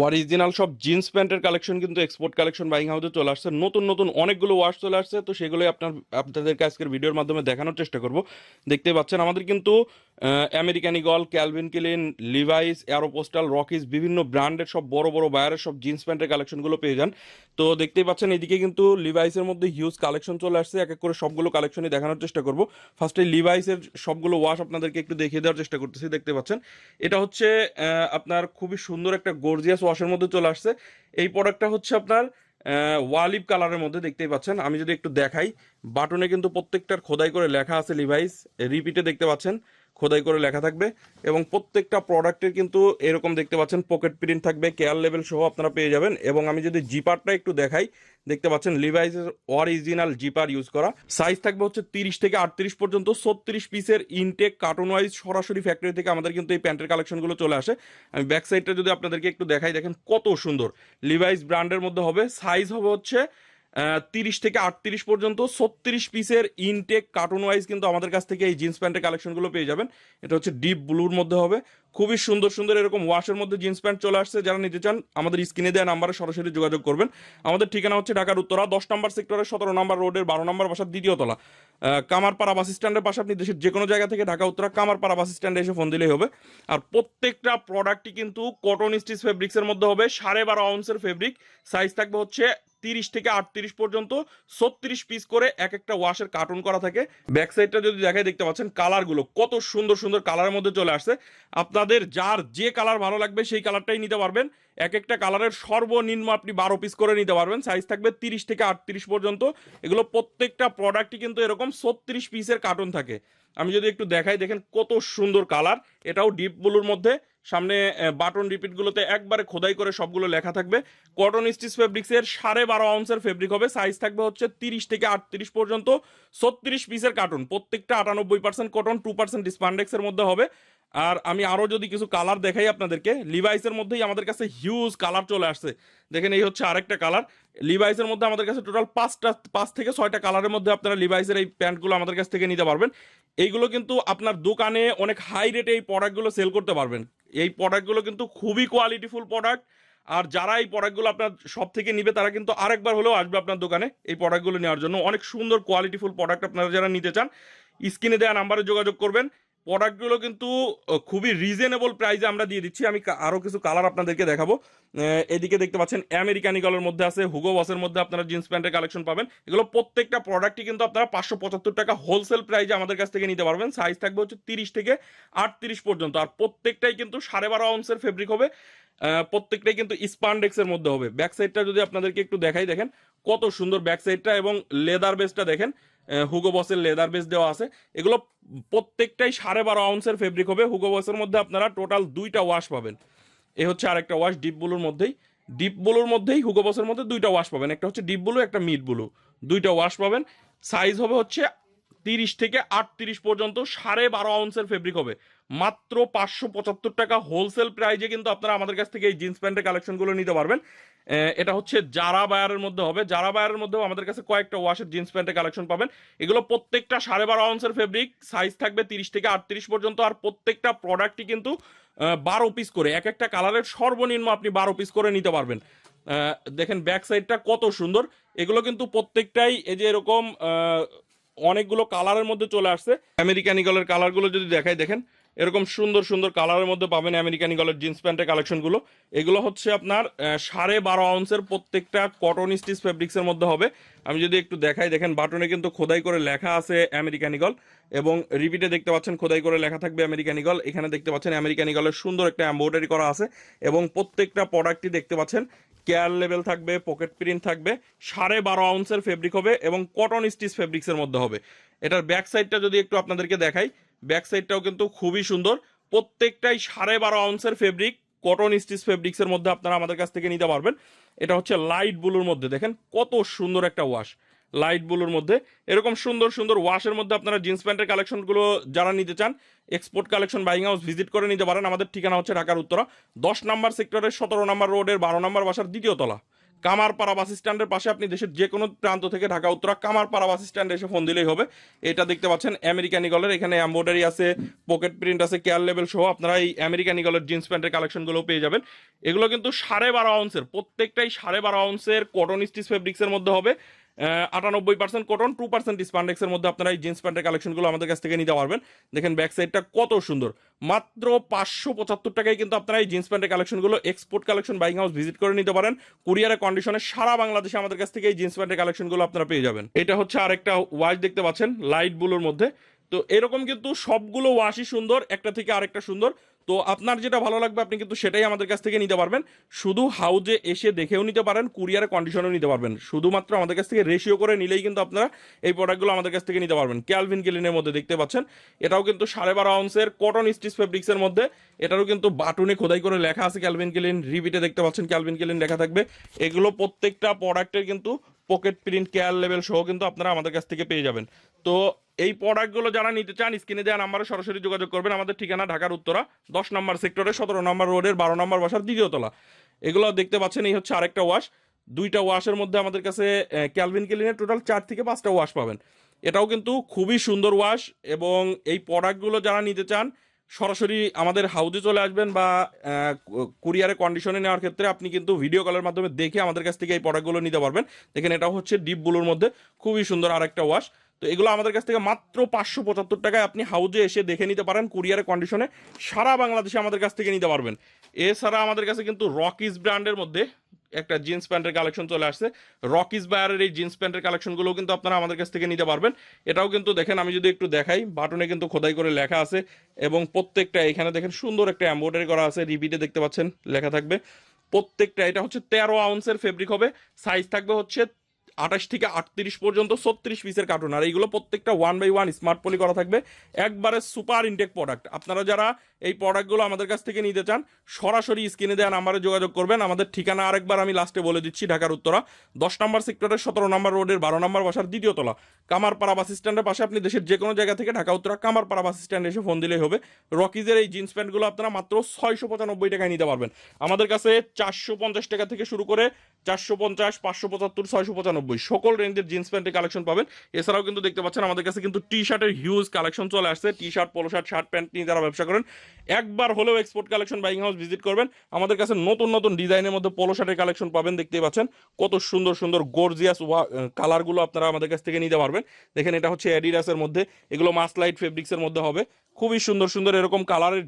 Original সব jeans প্যান্টের collection কিন্তু এক্সপোর্ট কালেকশন বাইং হাউসে চলে আসছে। নতুন নতুন অনেকগুলো ওয়াশ চলে আসছে, তো সেগুলোই আপনাদেরকে আজকের ভিডিওর মাধ্যমে দেখানোর চেষ্টা করব। দেখতে পাচ্ছেন আমাদের কিন্তু American Eagle, Calvin Klein, Levi's, Aeropostale, রকিস বিভিন্ন ব্র্যান্ডের সব বড় বড় বায়ারের সব জিন্স প্যান্টের কালেকশনগুলো পেয়ে যান। তো দেখতেই পাচ্ছেন এদিকে কিন্তু লিভাইসের মধ্যে হিউজ কালেকশন চলে আসছে। এক এক করে সবগুলো কালেকশনই দেখানোর চেষ্টা করব। ফার্স্টে লিভাইসের সবগুলো ওয়াশ আপনাদেরকে একটু দেখিয়ে দেওয়ার চেষ্টা করতেছি। দেখতে পাচ্ছেন এটা হচ্ছে আপনার খুবই সুন্দর একটা গর্জিয়াস ওয়াশের মধ্যে চলে আসছে। এই প্রোডাক্টটা হচ্ছে আপনার ওয়ালিভ কালারের মধ্যে দেখতেই পাচ্ছেন। আমি যদি একটু দেখাই, বাটনে কিন্তু প্রত্যেকটার খোদাই করে লেখা আছে লিভাইস, রিপিটে দেখতে পাচ্ছেন খোদাই করে লেখা থাকবে, এবং প্রত্যেকটা প্রোডাক্টের কিন্তু এরকম দেখতে পাচ্ছেন পকেট প্রিন্ট থাকবে, কেয়ার লেভেল সহ আপনারা পেয়ে যাবেন। এবং আমি যদি জিপারটা একটু দেখাই, দেখতে পাচ্ছেন লিভাইসের অরিজিনাল জিপার ইউজ করা। সাইজ থাকবে হচ্ছে 30 থেকে 38 পর্যন্ত, 36 পিসের ইনটেক কার্টুন ওয়াইজ সরাসরি ফ্যাক্টরি থেকে আমাদের কিন্তু এই প্যান্টের কালেকশনগুলো চলে আসে। আমি ব্যাক সাইডটা যদি আপনাদেরকে একটু দেখাই, দেখেন কত সুন্দর লিভাইস ব্র্যান্ডের মধ্যে হবে। সাইজ হবে হচ্ছে 30 থেকে 38 পর্যন্ত, 36 পিসের ইনটেক কার্টুন ওয়াইজ কিন্তু আমাদের কাছ থেকে এই জিন্স প্যান্টের কালেকশনগুলো পেয়ে যাবেন। এটা হচ্ছে ডিপ ব্লুর মধ্যে হবে। খুবই সুন্দর সুন্দর এরকম ওয়াশের মধ্যে জিন্স প্যান্ট চলে আসছে। যারা নিতে চান আমাদের স্ক্রিনে দেওয়া নাম্বারে সরাসরি যোগাযোগ করবেন। আমাদের ঠিকানা হচ্ছে ঢাকার উত্তরা 10 নম্বর সেক্টরের 17 নম্বর রোডের 12 নম্বর বাসার দ্বিতীয় তলা, কামারপাড়া বাস স্ট্যান্ডের পাশে। আপনি দেশের যে কোনো জায়গা থেকে ঢাকা উত্তরা কামারপাড়া বাস স্ট্যান্ডে এসে ফোন দিলেই হবে। আর প্রত্যেকটা প্রোডাক্টই কিন্তু কটন স্টিচ ফেব্রিক্সের মধ্যে হবে, 12.5 আউন্সের ফেব্রিক। সাইজ থাকবে হচ্ছে 30 থেকে 38 পর্যন্ত, 36 পিস করে এক একটা ওয়াশের কার্টুন করা থাকে। ব্যাক সাইডটা যদি দেখাই, দেখতে পাচ্ছেন কালারগুলো কত সুন্দর সুন্দর কালারের মধ্যে চলে আসছে। আপনাদের যার যে কালার ভালো লাগবে সেই কালারটাই নিতে পারবেন। এক একটা কালারের সর্বনিম্ন আপনি 12 পিস করে নিতে পারবেন। সাইজ থাকবে 30 থেকে 38 পর্যন্ত। এগুলো প্রত্যেকটা প্রোডাক্টই কিন্তু এরকম 36 পিসের কার্টুন থাকে। আমি যদি একটু দেখাই, দেখেন কত সুন্দর কালার। এটাও ডিপ ব্লুর মধ্যে, সামনে বাটন রিপিটগুলোতে একবারে খোদাই করে সবগুলো লেখা থাকবে। কটন স্টিচ ফেব্রিক্সের 12.5 আউন্সের ফেব্রিক হবে। সাইজ থাকবে হচ্ছে 30 থেকে 38 পর্যন্ত, 36 পিসের কার্টুন। প্রত্যেকটা 98% কটন, 2% স্পান্ডেক্সের মধ্যে হবে। আর আমি আরও যদি কিছু কালার দেখাই আপনাদেরকে, লিভাইসের মধ্যেই আমাদের কাছে হিউজ কালার চলে আসছে। দেখেন এই হচ্ছে আরেকটা কালার। লিভাইসের মধ্যে আমাদের কাছে টোটাল 5 থেকে 6টা কালারের মধ্যে আপনারা লিভাইসের এই প্যান্টগুলো আমাদের কাছ থেকে নিতে পারবেন। এইগুলো কিন্তু আপনার দোকানে অনেক হাই রেটে এই প্রোডাক্টগুলো সেল করতে পারবেন। এই প্রোডাক্টগুলো কিন্তু খুবই কোয়ালিটিফুল প্রোডাক্ট। আর যারা এই প্রোডাক্টগুলো আপনার সব থেকে নিবে তারা কিন্তু আরেকবার হলেও আসবে আপনার দোকানে এই প্রোডাক্টগুলো নেওয়ার জন্য। অনেক সুন্দর কোয়ালিটিফুল প্রোডাক্ট আপনারা যারা নিতে চান স্ক্রিনে দেওয়া নাম্বারে যোগাযোগ করবেন। প্রোডাক্টগুলো কিন্তু খুবই রিজনেবল প্রাইসে আমরা দিয়ে দিচ্ছি। আমি আরও কিছু কালার আপনাদেরকে দেখাবো। এদিকে দেখতে পাচ্ছেন আমেরিকান ইগলের মধ্যে আছে, হুগো বসের মধ্যে আপনারা জিন্স প্যান্টের কালেকশন পাবেন। এগুলো প্রত্যেকটা প্রোডাক্টই কিন্তু আপনারা 575 টাকা হোলসেল প্রাইসে আমাদের কাছ থেকে নিতে পারবেন। সাইজ থাকবে হচ্ছে 30 থেকে 38 পর্যন্ত। আর প্রত্যেকটাই কিন্তু 12.5 আউন্সের ফেব্রিক হবে। প্রত্যেকটাই কিন্তু স্পান্ডেক্সের মধ্যে হবে। ব্যাক সাইডটা যদি আপনাদেরকে একটু দেখাই, দেখেন কত সুন্দর ব্যাক সাইডটা, এবং লেদার বেসটা দেখেন হুগো বসের লেদার বেস দেওয়া আছে। এগুলো প্রত্যেকটাই 12.5 আউন্সের ফেব্রিক হবে। হুগো বসের মধ্যে আপনারা টোটাল 2টা ওয়াশ পাবেন। এ হচ্ছে আরেকটা ওয়াশ ডিপ ব্লুর মধ্যেই হুগো বসের মধ্যে 2টা ওয়াশ পাবেন। একটা হচ্ছে ডিপ ব্লু, একটা মিড ব্লু, 2টা ওয়াশ পাবেন। সাইজ হবে হচ্ছে 30 থেকে 38 পর্যন্ত, 12.5 আউন্সের ফেব্রিক হবে। মাত্র 575 টাকা হোলসেল প্রাইজে কিন্তু আপনারা আমাদের কাছ থেকে এই জিন্স প্যান্টের কালেকশনগুলো নিতে পারবেন। এটা হচ্ছে জারা বায়ারের মধ্যে হবে। জারা বায়ারের মধ্যেও আমাদের কাছে কয়েকটা ওয়াশের জিন্স প্যান্টের কালেকশন পাবেন। এগুলো প্রত্যেকটা 12.5 আউন্সের ফেব্রিক। সাইজ থাকবে 30 থেকে 38 পর্যন্ত। আর প্রত্যেকটা প্রোডাক্টই কিন্তু 12 পিস করে, এক একটা কালারের সর্বনিম্ন আপনি 12 পিস করে নিতে পারবেন। দেখেন ব্যাক সাইডটা কত সুন্দর। এগুলো কিন্তু প্রত্যেকটাই এই যে এরকম অনেকগুলো কালারের মধ্যে চলে আসছে। আমেরিকান ইগলের কালারগুলো যদি দেখাই, দেখেন এরকম সুন্দর সুন্দর কালারের মধ্যে পাবেন আমেরিকান ইগলের জিন্স প্যান্টের কালেকশনগুলো। এগুলো হচ্ছে আপনার 12.5 আউন্সের, প্রত্যেকটা কটন স্টিচ ফেব্রিক্সের মধ্যে হবে। আমি যদি একটু দেখাই, দেখেন বাটনে কিন্তু খোদাই করে লেখা আছে আমেরিকান ইগল, এবং রিপিটে দেখতে পাচ্ছেন খোদাই করে লেখা থাকবে আমেরিকান ইগল। এখানে দেখতে পাচ্ছেন আমেরিকান ইগলের সুন্দর একটা এমব্রয়ডারি করা আছে, এবং প্রত্যেকটা প্রোডাক্টই দেখতে পাচ্ছেন কেয়ার লেভেল থাকবে, পকেট প্রিন্ট থাকবে। 12.5 আউন্সের ফেব্রিক হবে এবং কটন স্টিচ ফেব্রিক্সের মধ্যে হবে। এটার ব্যাক সাইডটা যদি একটু আপনাদেরকে দেখাই, ব্যাক সাইডটাও কিন্তু খুবই সুন্দর। প্রত্যেকটাই 12.5 আউন্সের ফেব্রিক, কটন স্টিচ ফেব্রিক্সের মধ্যে আপনারা আমাদের কাছ থেকে নিতে পারবেন। এটা হচ্ছে লাইট ব্লুর মধ্যে, দেখেন কত সুন্দর একটা ওয়াশ। লাইট ব্লুর মধ্যে এরকম সুন্দর সুন্দর ওয়াশের মধ্যে আপনারা জিন্স প্যান্টের কালেকশনগুলো যারা নিতে চান export collection buying house visit করে নিতে পারেন। আমাদের ঠিকানা হচ্ছে ঢাকার উত্তরা 10 নম্বর সেক্টরের 17 নম্বর রোডের 12 নম্বর বাসার দ্বিতীয় তলা, কামারপাড়া বাস স্ট্যান্ডের পাশে, আপনি দেশের যে কোনো প্রান্ত থেকে ঢাকা উত্তরা কামারপাড়া বাস স্ট্যান্ডে এসে ফোন দিলেই হবে। এটা দেখতে পাচ্ছেন আমেরিকান ইগলের, এখানে এমব্রয়ডারি আছে, পকেট প্রিন্ট আছে, কেয়ার লেভেল সহ আপনারা এই আমেরিকান ইগলের জিন্স প্যান্টের কালেকশনগুলো পেয়ে যাবেন। এগুলো কিন্তু 12.5 আউন্সের, প্রত্যেকটাই 12.5 আউন্সের কটন স্টিচ ফেব্রিক্সের মধ্যে হবে। 98% কটন, 2% স্পান্ডেক্সের মধ্যে আপনারা এই জিন্স প্যান্টের কালেকশনগুলো আমাদের কাছ থেকে নিতে পারবেন। দেখেন ব্যাক সাইডটা কত সুন্দর, মাত্র 575 টাকায় কিন্তু আপনারা এই জিন্স প্যান্টের কালেকশনগুলো export collection buying house visit করে নিতে পারেন। কুরিয়ারের কন্ডিশনে সারা বাংলাদেশে আমাদের কাছ থেকে এই জিন্স প্যান্টের কালেকশনগুলো আপনারা পেয়ে যাবেন। এটা হচ্ছে আরেকটা ওয়াশ দেখতে পাচ্ছেন লাইট ব্লুর মধ্যে। তো এরকম কিন্তু সবগুলো ওয়াশই সুন্দর, একটা থেকে আরেকটা সুন্দর। তো আপনার যেটা ভালো লাগবে আপনি কিন্তু সেটাই আমাদের কাছ থেকে নিতে পারবেন। শুধু হাউজে এসে দেখেও নিতে পারেন, কুরিয়ারের কন্ডিশনেও নিতে পারবেন। শুধুমাত্র আমাদের কাছ থেকে রেশিও করে নিলেই কিন্তু আপনারা এই প্রোডাক্টগুলো আমাদের কাছ থেকে নিতে পারবেন। ক্যালভিন ক্লিনের মধ্যে দেখতে পাচ্ছেন, এটাও কিন্তু 12.5 আউন্সের কটন স্টিচ ফেব্রিক্সের মধ্যে। এটারও কিন্তু বাটনে খোদাই করে লেখা আছে ক্যালভিন ক্লিন, রিপিটে দেখতে পাচ্ছেন ক্যালভিন ক্লিন লেখা থাকবে। এগুলো প্রত্যেকটা প্রোডাক্টের কিন্তু পকেট প্রিন্ট, কেয়ার লেভেল সহ কিন্তু আপনারা আমাদের কাছ থেকে পেয়ে যাবেন। তো এই প্রোডাক্টগুলো যারা নিতে চান স্ক্রিনে দেওয়া নাম্বারে সরাসরি যোগাযোগ করবেন। আমাদের ঠিকানা ঢাকার উত্তরা 10 নম্বর সেক্টরে 17 নম্বর রোডের 12 নম্বর বাসার দ্বিতীয় তলা। এগুলো দেখতে পাচ্ছেন, এই হচ্ছে আরেকটা ওয়াশ। দুইটা ওয়াশের মধ্যে আমাদের কাছে ক্যালভিন ক্লিনের টোটাল 4 থেকে 5টা ওয়াশ পাবেন। এটাও কিন্তু খুবই সুন্দর ওয়াশ। এবং এই প্রোডাক্টগুলো যারা নিতে চান সরাসরি আমাদের হাউজে চলে আসবেন, বা কুরিয়ারে কন্ডিশনে নেওয়ার ক্ষেত্রে আপনি কিন্তু ভিডিও কলের মাধ্যমে দেখে আমাদের কাছ থেকে এই প্রোডাক্টগুলো নিতে পারবেন। দেখেন এটাও হচ্ছে ডিপ ব্লুর মধ্যে, খুবই সুন্দর আরেকটা ওয়াশ। তো এগুলো আমাদের কাছ থেকে মাত্র 575 টাকায় আপনি হাউজে এসে দেখে নিতে পারেন, কুরিয়ারের কন্ডিশনে সারা বাংলাদেশে আমাদের কাছ থেকে নিতে পারবেন। এছাড়া আমাদের কাছে কিন্তু রকিস ব্র্যান্ডের মধ্যে একটা জিন্স প্যান্টের কালেকশন চলে আসছে। রকিস বায়ারের এই জিন্স প্যান্টের কালেকশনগুলো কিন্তু আপনারা আমাদের কাছ থেকে নিতে পারবেন। এটাও কিন্তু দেখেন, আমি যদি একটু দেখাই, বাটনে কিন্তু খোদাই করে লেখা আছে, এবং প্রত্যেকটা এখানে দেখেন সুন্দর একটা এমব্রয়ডারি করা আছে, রিপিটে দেখতে পাচ্ছেন লেখা থাকবে প্রত্যেকটা। এটা হচ্ছে 13 আউন্সের ফেব্রিক হবে, সাইজ থাকবে হচ্ছে 28 থেকে 38 পর্যন্ত, 36 পিসের কার্টুন। আর এইগুলো প্রত্যেকটা 1/1 স্মার্ট পলি করা থাকবে, একবারে সুপার ইনটেক প্রোডাক্ট। আপনারা যারা এই প্রোডাক্টগুলো আমাদের কাছ থেকে নিতে চান সরাসরি স্ক্রিনে দেওয়া নাম্বারে যোগাযোগ করবেন। আমাদের ঠিকানা আরেকবার আমি লাস্টে বলে দিচ্ছি, ঢাকার উত্তরা 10 নম্বর সেক্টরের 17 নম্বর রোডের 12 নম্বর বাসার দ্বিতীয় তলা, কামারপাড়া বাস স্ট্যান্ডের পাশে। আপনি দেশের যে কোনো জায়গা থেকে ঢাকা উত্তরা কামারপাড়া বাস স্ট্যান্ডে এসে ফোন দিলেই হবে। রকিজের এই জিন্স প্যান্টগুলো আপনারা মাত্র 695 টাকায় নিতে পারবেন। আমাদের কাছে 450 টাকা থেকে শুরু করে 450, 575, 695 সকল রেঞ্জের জিন্স প্যান্টের কালেকশন পাবেন। এছাড়াও কিন্তু দেখতে পাচ্ছেন আমাদের কাছে কিন্তু টি শার্টের হিউজ কালেকশন চলে আসছে। T shirt, polo shirt, shirt pant নিয়ে যারা ব্যবসা করেন একবার হলেও export collection buying house visit করবেন। আমাদের কাছে নতুন নতুন ডিজাইনের মধ্যে পোলো শার্টের কালেকশন পাবেন, দেখতেই পাচ্ছেন কত সুন্দর সুন্দর গর্জিয়াস কালারগুলো আপনারা আমাদের কাছ থেকে নিতে পারবেন। দেখেন এটা হচ্ছে অ্যাডিডাসের মধ্যে, এগুলো মাসলাইট ফেব্রিক্সের মধ্যে হবে, খুবই সুন্দর সুন্দর এরকম কালারের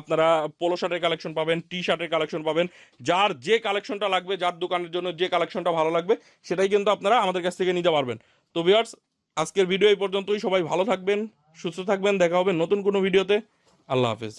আপনারা পোলো শার্টের কালেকশন পাবেন, টি শার্টের কালেকশন পাবেন। যার যে কালেকশনটা লাগবে, যার দোকানের জন্য যে কালেকশনটা ভালো লাগবে সেটাই কিন্তু আপনারা আমাদের কাছ থেকে নিতে পারবেন। তো ভিউয়ার্স, আজকের ভিডিও এই পর্যন্তই। সবাই ভালো থাকবেন, সুস্থ থাকবেন, দেখা হবে নতুন কোনো ভিডিওতে। আল্লাহ হাফেজ।